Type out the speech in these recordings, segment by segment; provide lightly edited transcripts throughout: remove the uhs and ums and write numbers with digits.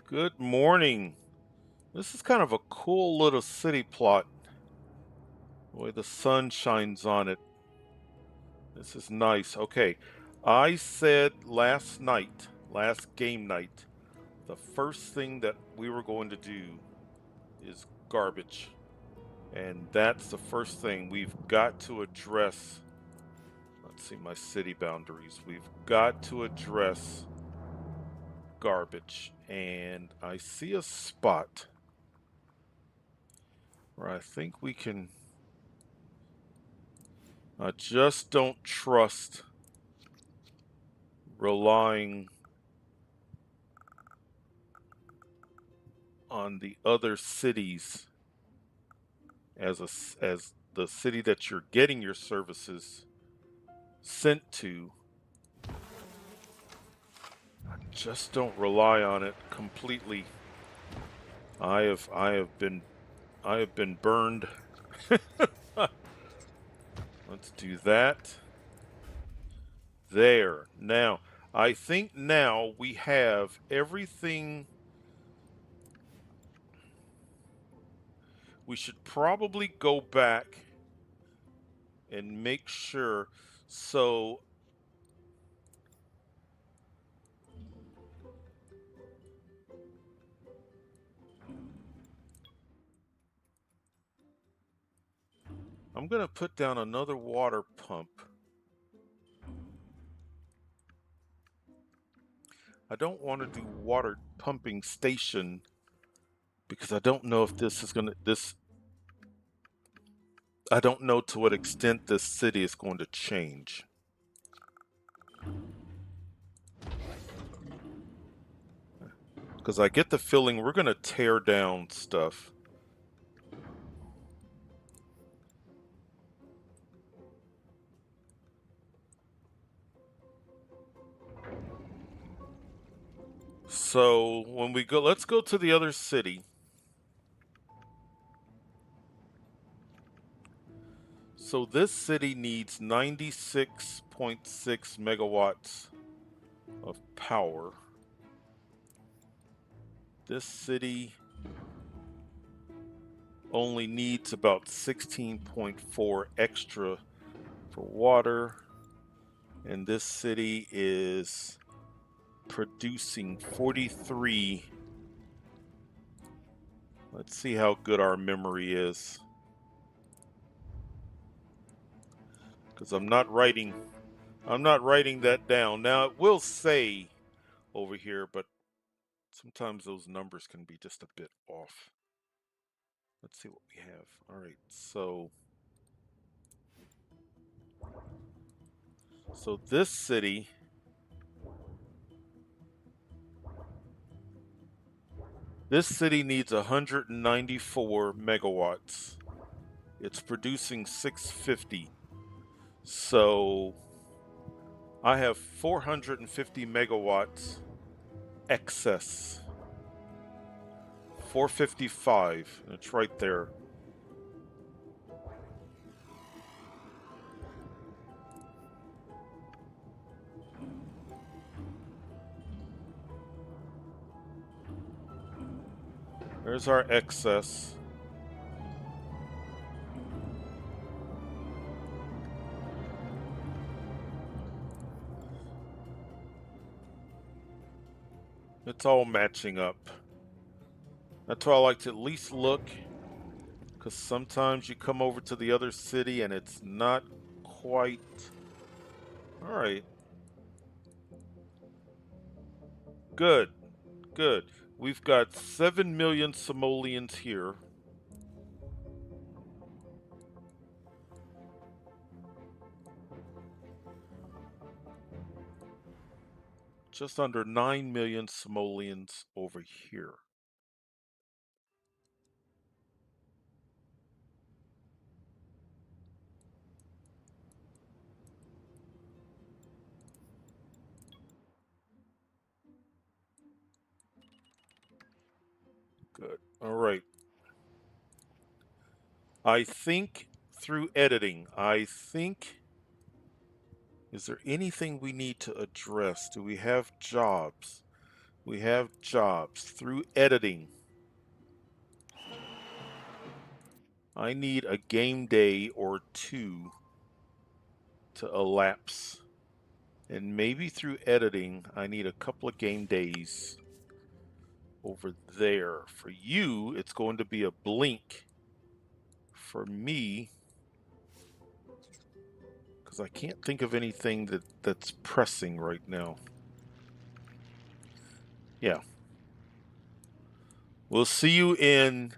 Good morning. This is kind of a cool little city plot. The way the sun shines on it. This is nice. Okay. I said last game night, the first thing that we were going to do is garbage. And that's the first thing we've got to address. Let's see my city boundaries. We've got to address garbage. And I see a spot where I think we can. I just don't trust relying on the other cities as the city that you're getting your services sent to. Just don't rely on it completely. I have been burned. Let's do that. There. Now, I think now we have everything. We should probably go back and make sure. So I'm going to put down another water pump. I don't want to do water pumping station because I don't know if this is going to this I don't know to what extent this city is going to change. Because I get the feeling we're going to tear down stuff. So when we go, let's go to the other city. So this city needs 96.6 megawatts of power. This city only needs about 16.4 extra for water. And this city is producing 43. Let's see how good our memory is. Because I'm not writing that down. Now it will say over here, but sometimes those numbers can be just a bit off. Let's see what we have. All right, so this city needs 194 megawatts. It's producing 650. So I have 450 megawatts excess. 455. It's right there. There's our excess. It's all matching up. That's why I like to at least look, because sometimes you come over to the other city and it's not quite. All right. Good. Good. We've got 7 million simoleons here. Just under 9 million simoleons over here. Good. All right. I think through editing, is there anything we need to address? Do we have jobs? We have jobs through editing. I need a game day or two to elapse. And maybe through editing, I need a couple of game days over there. For you, it's going to be a blink. For me, because I can't think of anything that's pressing right now. Yeah. We'll see you in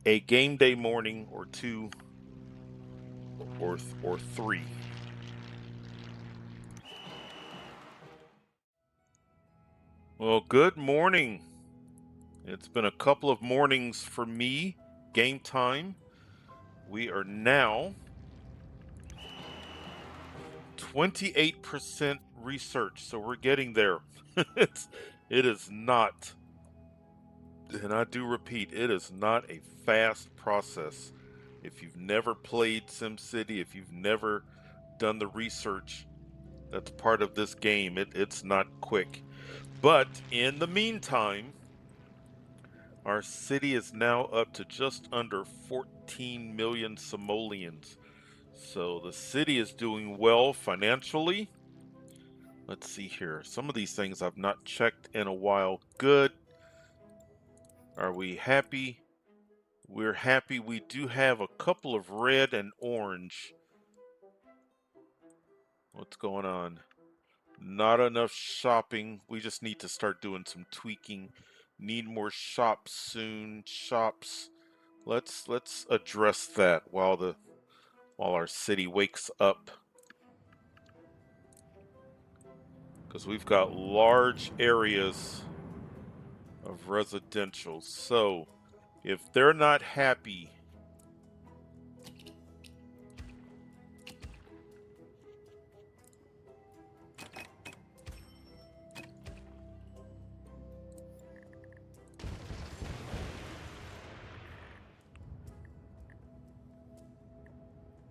a game day morning or two or three. Well, good morning. It's been a couple of mornings for me. Game time. We are now 28% research, so we're getting there. It is not, and I do repeat, it is not a fast process. If you've never played SimCity, if you've never done the research that's part of this game, it's not quick. But in the meantime, our city is now up to just under 14 million simoleons. So the city is doing well financially. Let's see here. Some of these things I've not checked in a while. Good. Are we happy? We're happy. We do have a couple of red and orange. What's going on? Not enough shopping. We just need to start doing some tweaking. Need more shops soon. Shops. Let's address that while our city wakes up. Because we've got large areas of residential. So if they're not happy,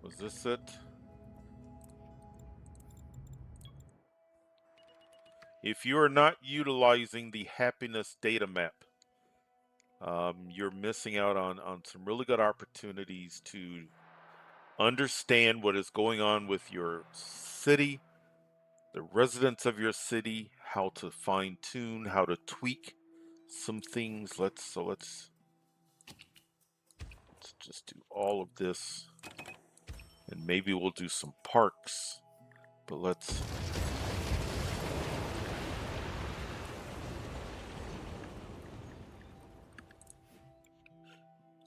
was this it? If you are not utilizing the happiness data map, you're missing out on some really good opportunities to understand what is going on with your city, the residents of your city, how to fine tune, how to tweak some things. Let's just do all of this, and maybe we'll do some parks. But let's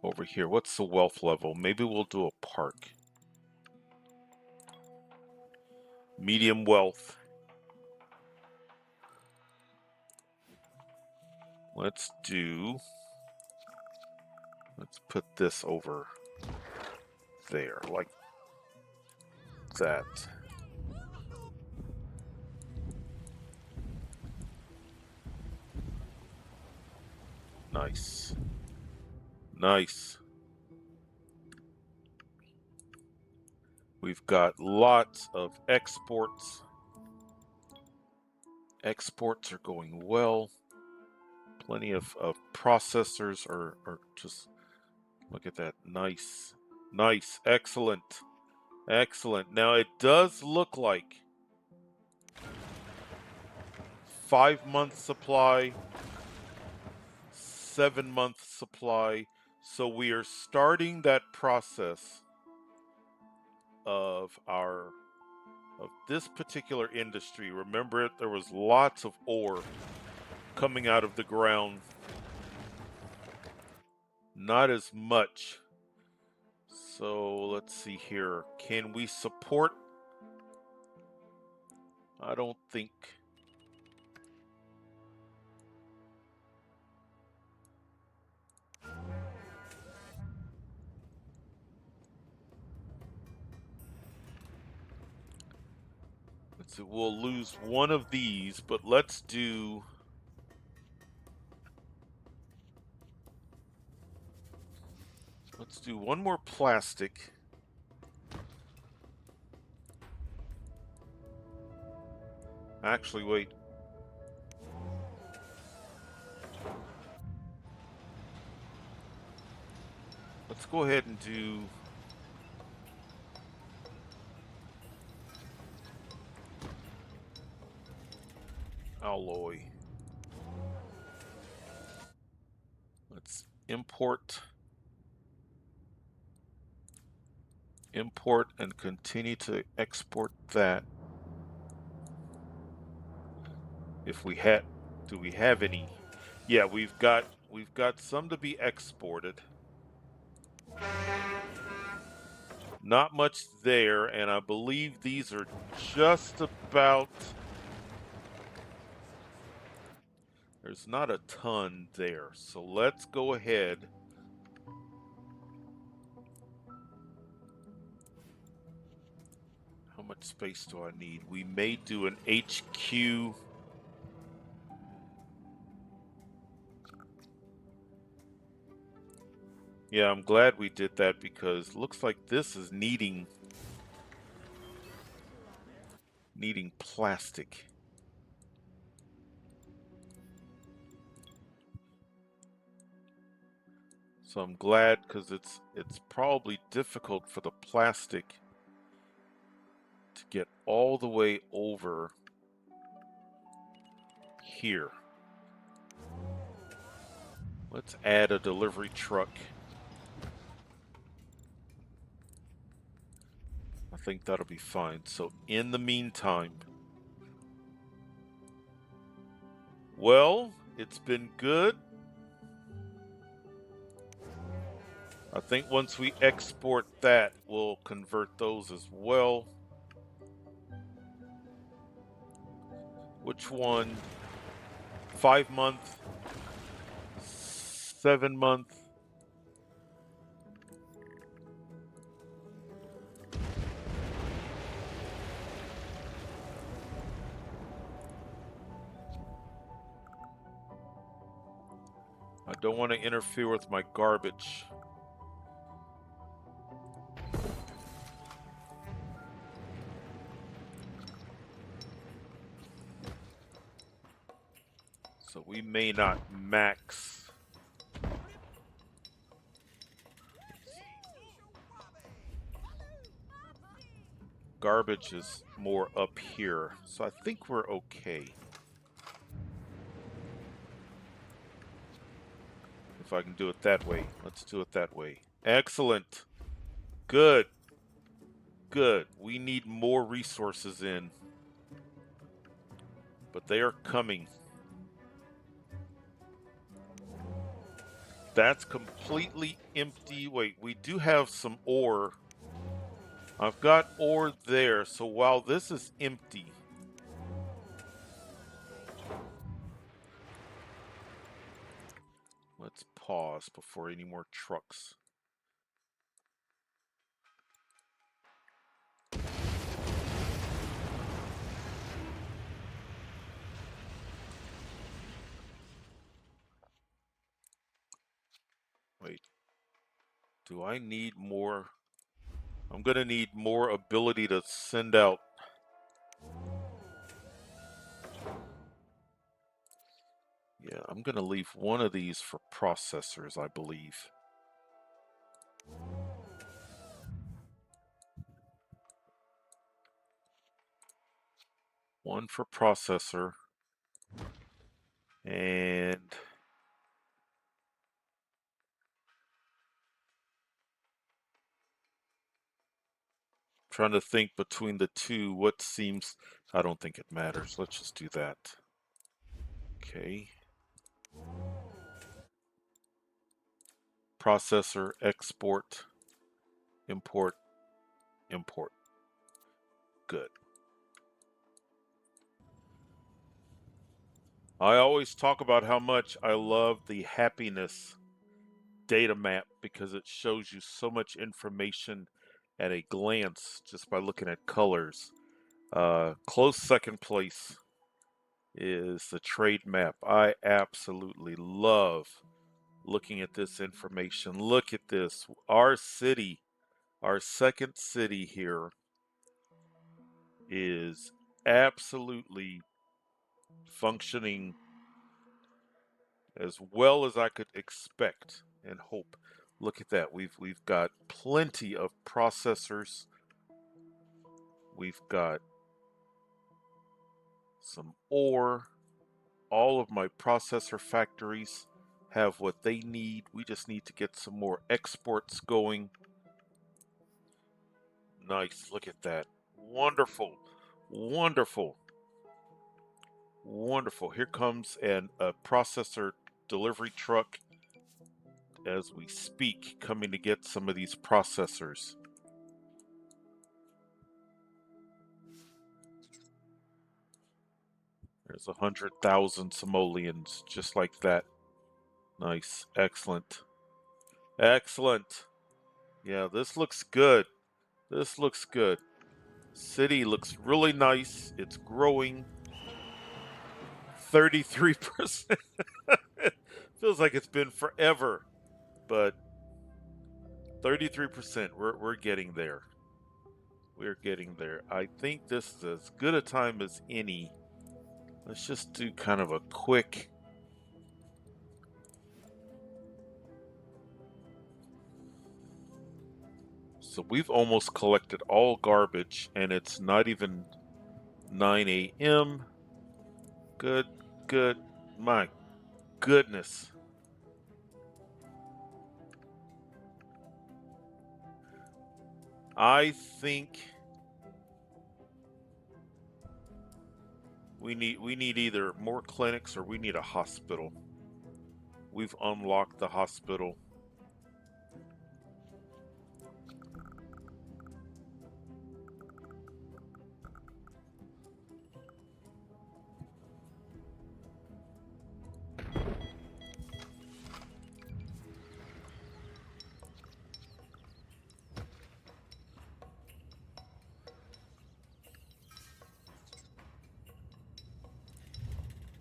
over here. What's the wealth level? Maybe we'll do a park. Medium wealth. Let's put this over there, like that. Nice. Nice. We've got lots of exports. Exports are going well. Plenty of processors are just, look at that. Nice. Nice. Excellent. Excellent. Now it does look like 5-month supply, 7-month supply. So we are starting that process of this particular industry. Remember, there was lots of ore coming out of the ground. Not as much. So let's see here. Can we support? I don't think. Let's see, we'll lose one of these, but let's do one more plastic. Actually, wait. Let's go ahead and do alloy. Let's import and continue to export that. If we had, do we have any? Yeah, we've got some to be exported. Not much there, and I believe these are just about, there's not a ton there. So let's go ahead. How much space do I need? We may do an HQ. Yeah, I'm glad we did that because looks like this is needing plastic. So I'm glad because it's probably difficult for the plastic to get all the way over here. Let's add a delivery truck. I think that'll be fine. So in the meantime, well, it's been good. I think once we export that, we'll convert those as well. Which one? 5 month, 7 month. I don't want to interfere with my garbage. So we may not max. Garbage is more up here, so I think we're okay. If I can do it that way, let's do it that way. Excellent. Good. Good. We need more resources in, but they are coming. That's completely empty. Wait, we do have some ore. I've got ore there, so while this is empty, let's pause before any more trucks. Wait, do I need more? I'm gonna need more ability to send out. Yeah, I'm gonna leave one of these for processors, I believe. One for processor. And trying to think between the two, what seems, I don't think it matters. Let's just do that. Okay. Processor, export, import, import. Good. I always talk about how much I love the happiness data map because it shows you so much information at a glance just by looking at colors. Close second place is the trade map. I absolutely love looking at this information. Look at this. Our city, our second city here is absolutely functioning as well as I could expect and hope. Look at that. We've got plenty of processors. We've got some ore. All of my processor factories have what they need. We just need to get some more exports going. Nice. Look at that. Wonderful. Wonderful. Wonderful. Here comes a processor delivery truck as we speak, coming to get some of these processors. There's 100,000 simoleons, just like that. Nice. Excellent. Excellent. Yeah, this looks good. This looks good. City looks really nice. It's growing 33%. Feels like it's been forever, but 33%. We're getting there. We're getting there. I think this is as good a time as any. Let's just do kind of a quick. So we've almost collected all garbage, and it's not even 9 a.m. Good, good. My goodness. I think we need either more clinics or we need a hospital. We've unlocked the hospital.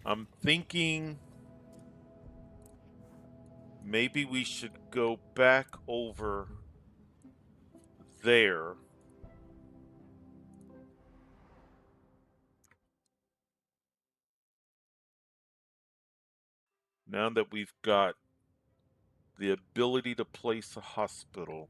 I'm thinking maybe we should go back over there. Now that we've got the ability to place a hospital.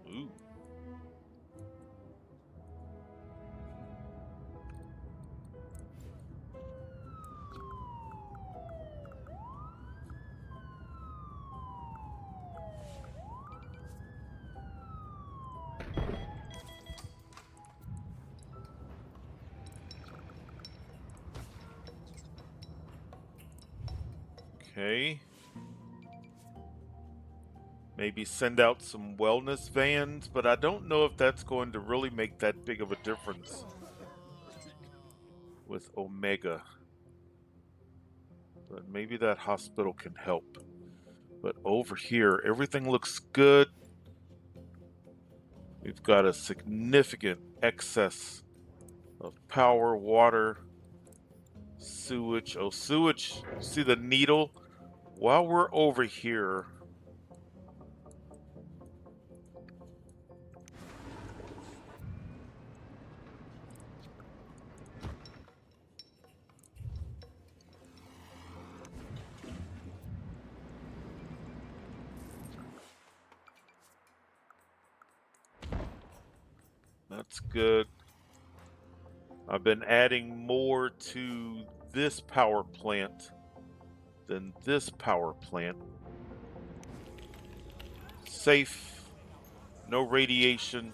Ooh. Okay. Maybe send out some wellness vans, but I don't know if that's going to really make that big of a difference with Omega. But maybe that hospital can help. But over here, everything looks good. We've got a significant excess of power, water, sewage. Oh, sewage. See the needle? While we're over here, that's good. I've been adding more to this power plant than this power plant. Safe, no radiation.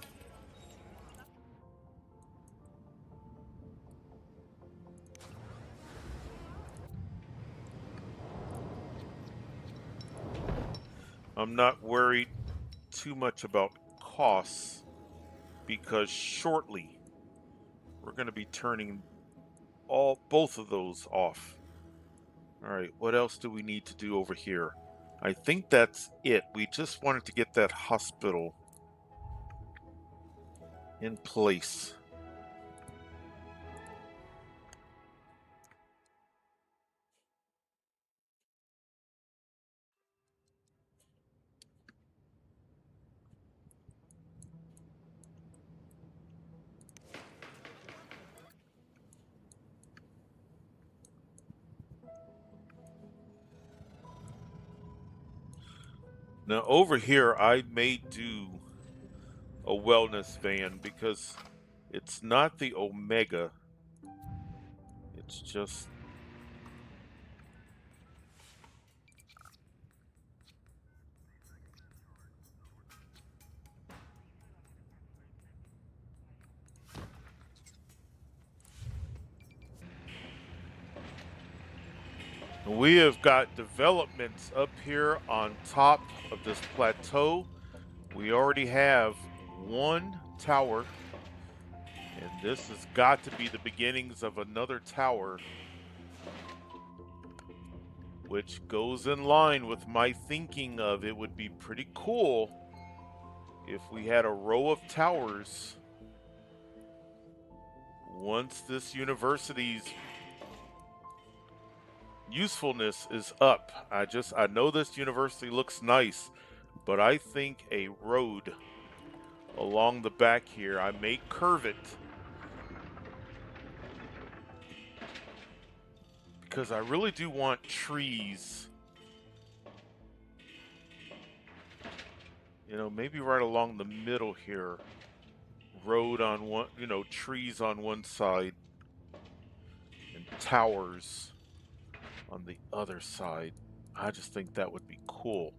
I'm not worried too much about costs because shortly we're going to be turning both of those off. All right, what else do we need to do over here? I think that's it. We just wanted to get that hospital in place. Now over here, I may do a wellness van because it's not the Omega. It's just we have got developments up here on top of this plateau. We already have one tower, and this has got to be the beginnings of another tower, which goes in line with my thinking of it would be pretty cool if we had a row of towers once this university's usefulness is up. I know this university looks nice, but I think a road along the back here, I may curve it because I really do want trees. Maybe right along the middle here. Road on one, trees on one side and towers on the other side. I just think that would be cool.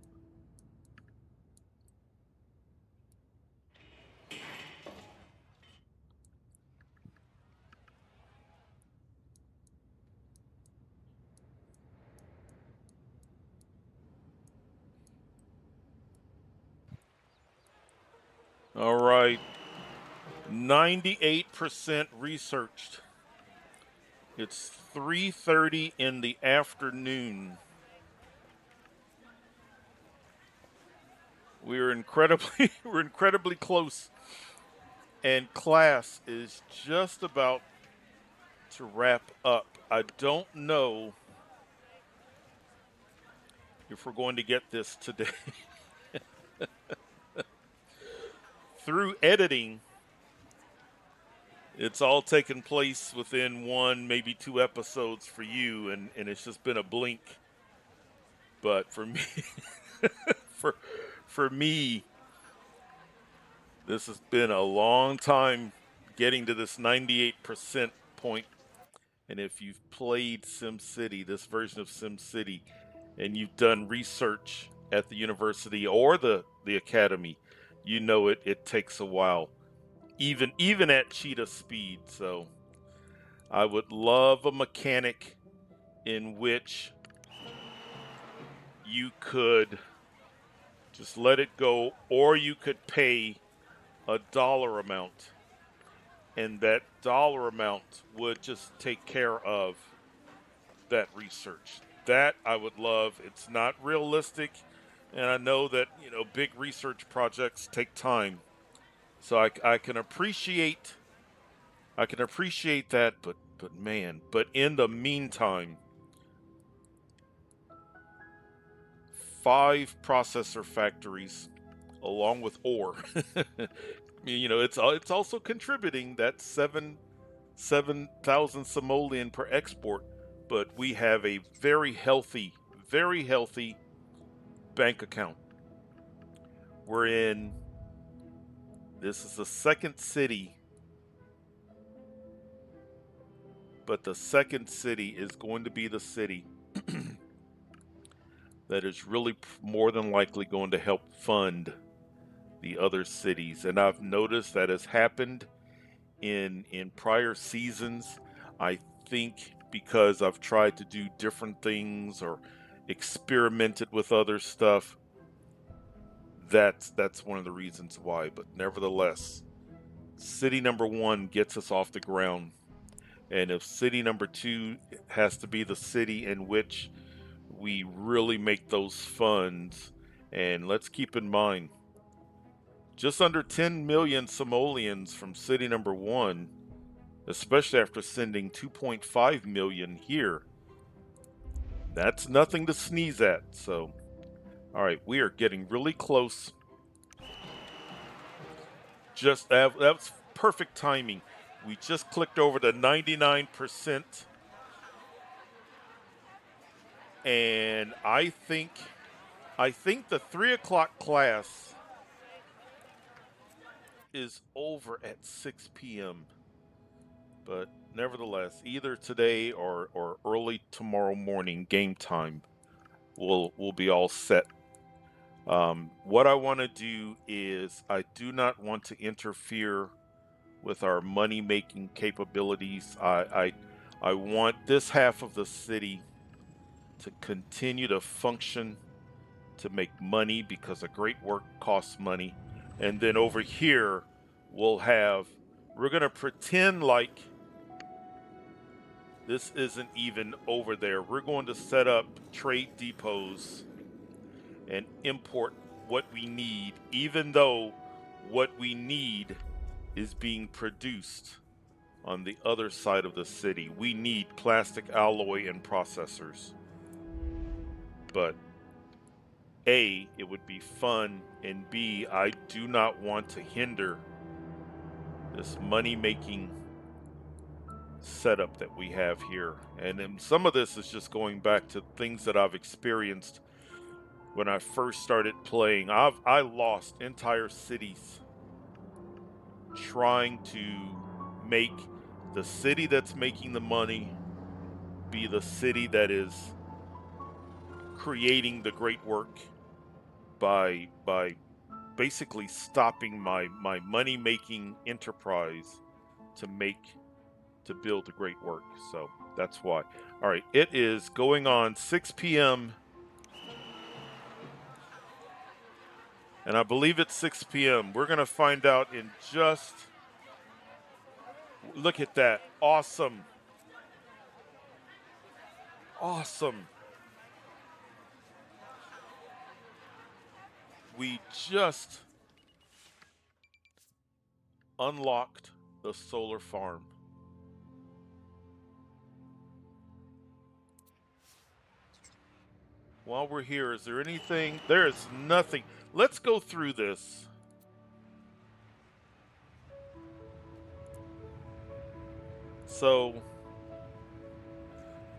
All right. 98% researched. It's 3:30 in the afternoon. We're incredibly we're incredibly close. And class is just about to wrap up. I don't know if we're going to get this today. Through editing, it's all taken place within one, maybe two episodes for you, and it's just been a blink. But for me, for for me, this has been a long time getting to this 98% point. And if you've played SimCity, this version of SimCity, and you've done research at the university or the academy, it takes a while, even at cheetah speed. So I would love a mechanic in which you could just let it go, or you could pay a dollar amount, and that dollar amount would just take care of that research. That I would love. It's not realistic, and I know that big research projects take time, so I can appreciate that, but man, but in the meantime, 5 processor factories along with ore. It's also contributing that 7,000 simoleon per export, but we have a very healthy bank account. We're in. This is the second city, but the second city is going to be the city that is really more than likely going to help fund the other cities. And I've noticed that has happened in prior seasons. I think because I've tried to do different things or experimented with other stuff, that's one of the reasons why. But nevertheless, city number 1 gets us off the ground. And if city number 2 has to be the city in which we really make those funds, and let's keep in mind, just under 10 million simoleons from city number 1, especially after sending 2.5 million here. That's nothing to sneeze at. So, all right, we are getting really close. Just that was perfect timing. We just clicked over to 99%, and I think I think the 3 o'clock class is over at 6 p.m. But nevertheless, either today or early tomorrow morning game time will be all set. What I want to do is I do not want to interfere with our money making capabilities. I want this half of the city to continue to function, to make money because a great work costs money. And then over here we're going to pretend like this isn't even over there. We're going to set up trade depots and import what we need, even though what we need is being produced on the other side of the city. We need plastic alloy and processors. But A, it would be fun, and B, I do not want to hinder this money making setup that we have here. And then some of this is just going back to things that I've experienced when I first started playing. I lost entire cities trying to make the city that's making the money be the city that is creating the great work by basically stopping my money making enterprise to build the great work. So that's why. All right, it is going on 6 p.m. and I believe it's 6 p.m. We're gonna find out in just. Look at that! Awesome, awesome. We just unlocked the solar farm. While we're here, is there anything? There is nothing. Let's go through this. So,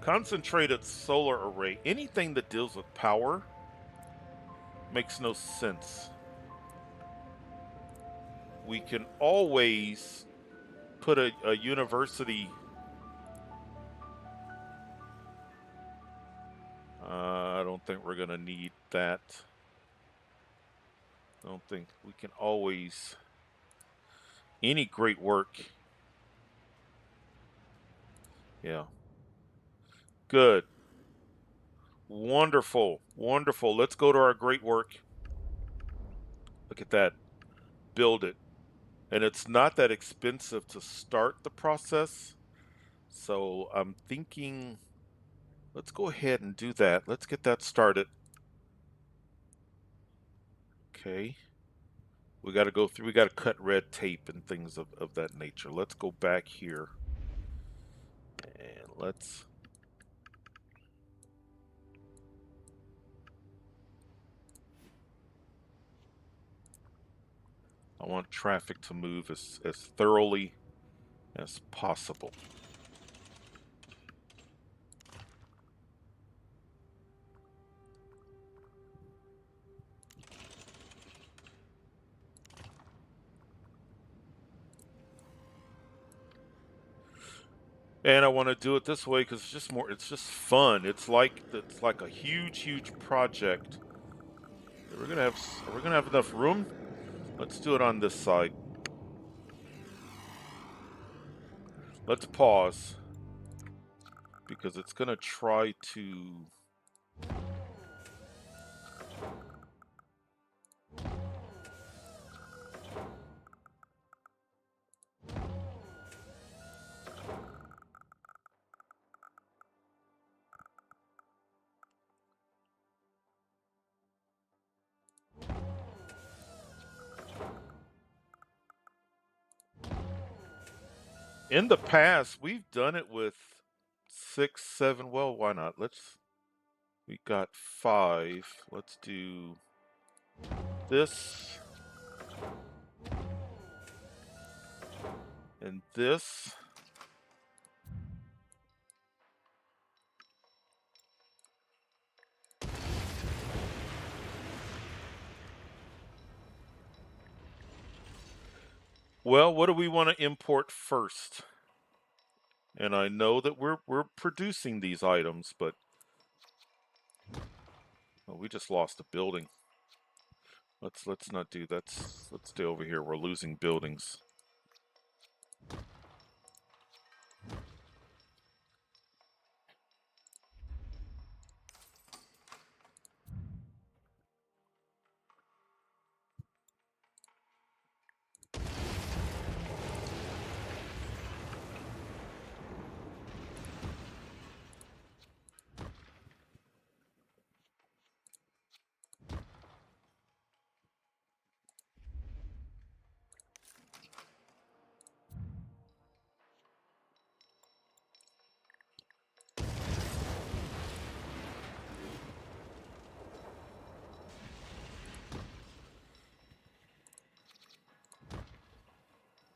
concentrated solar array. Anything that deals with power makes no sense. We can always put a university. I don't think we're going to need that. I don't think we can always. Any great work. Yeah. Good. Wonderful. Wonderful. Let's go to our great work. Look at that. Build it. And it's not that expensive to start the process. So I'm thinking, let's go ahead and do that. Let's get that started. Okay. We got to go through, we got to cut red tape and things of that nature. Let's go back here. And let's. I want traffic to move as thoroughly as possible. And I want to do it this way because it's just fun. It's like a huge project. Are we gonna have enough room? Let's do it on this side. Let's pause because it's gonna try to. In the past, we've done it with 6, 7. Well, why not? We got 5. Let's do this and this. Well, what do we want to import first? And I know that we're producing these items, but oh, we just lost a building. Let's not do that. Let's stay over here. We're losing buildings.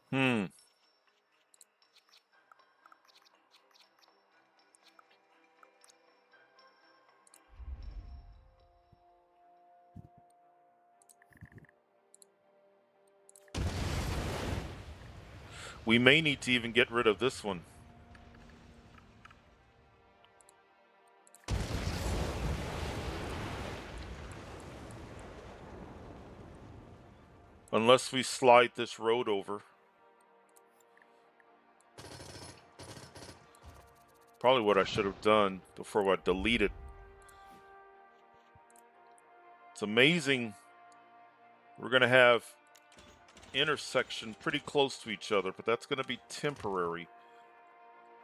Hmm. We may need to even get rid of this one. Unless we slide this road over. Probably what I should have done before I delete it. It's amazing. We're going to have intersections pretty close to each other, but that's going to be temporary.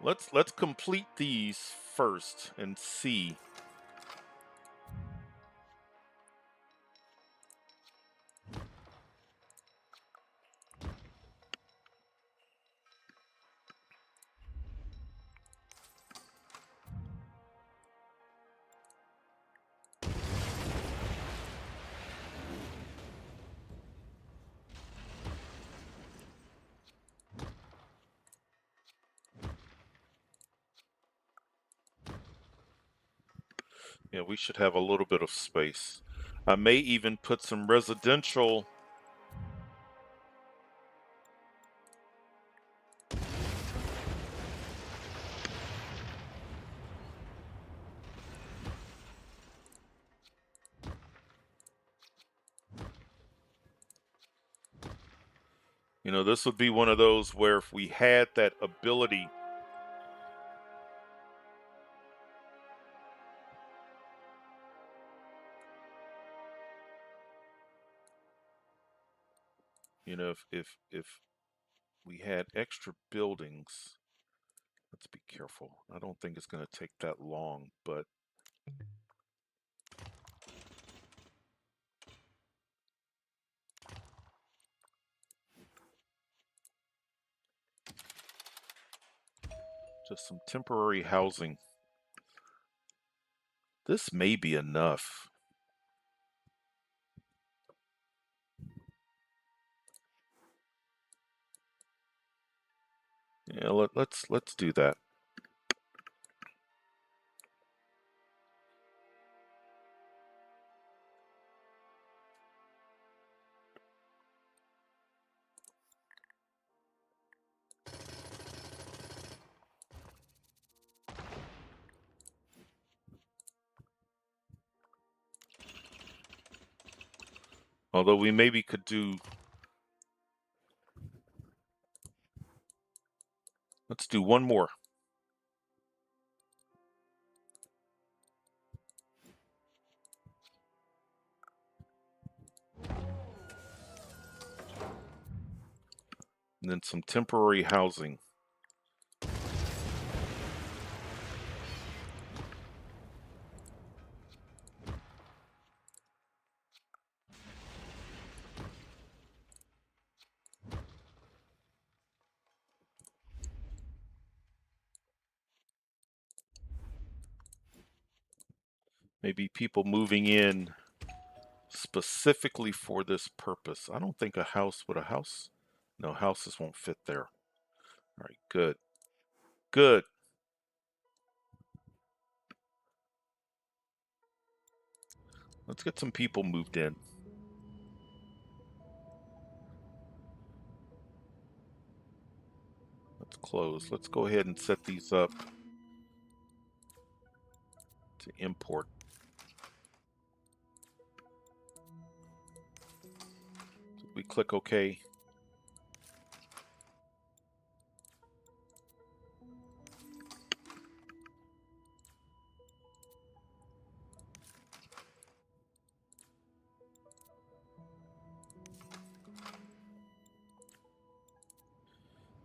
Let's complete these first and see. Yeah, we should have a little bit of space. I may even put some residential. You know, this would be one of those where if we had that ability, you know, if we had extra buildings. Let's be careful. I don't think it's going to take that long, but just some temporary housing. This may be enough. Yeah, let's do that. Although we maybe could do. Let's do one more. And then some temporary housing. Maybe people moving in specifically for this purpose. I don't think a house would a house. No, houses won't fit there. All right, good. Good. Let's get some people moved in. close. Let's go ahead and set these up to import. So we click OK.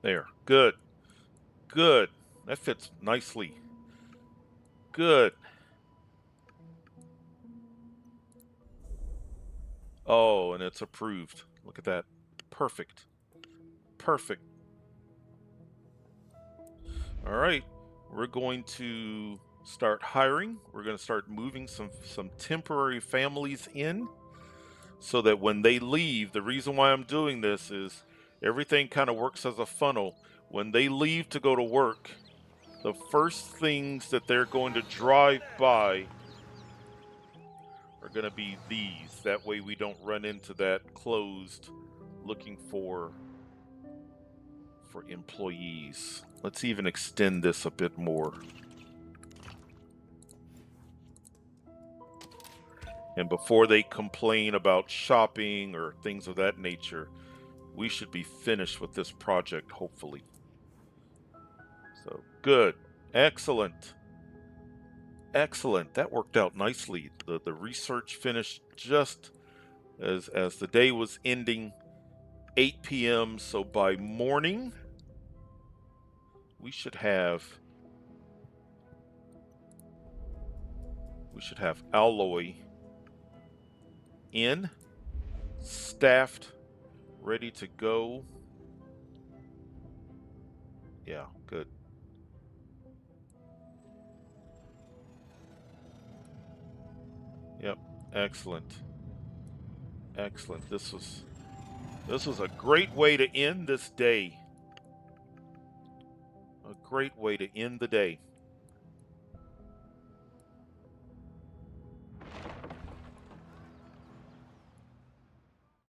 There. Good. Good. That fits nicely. Good. Oh, and it's approved. Look at that. Perfect. Perfect. All right. We're going to start hiring. We're going to start moving some temporary families in so that when they leave, the reason why I'm doing this is everything kind of works as a funnel. When they leave to go to work, the first things that they're going to drive by are going to be these. That way we don't run into that closed looking for employees. Let's even extend this a bit more. And before they complain about shopping or things of that nature, we should be finished with this project, hopefully. So, good. Excellent. Excellent. That worked out nicely. The research finished just as the day was ending, 8 p.m. So by morning, we should have Alloy in, staffed, ready to go. Yeah, good. Yep, excellent. Excellent. This was a great way to end this day. A great way to end the day.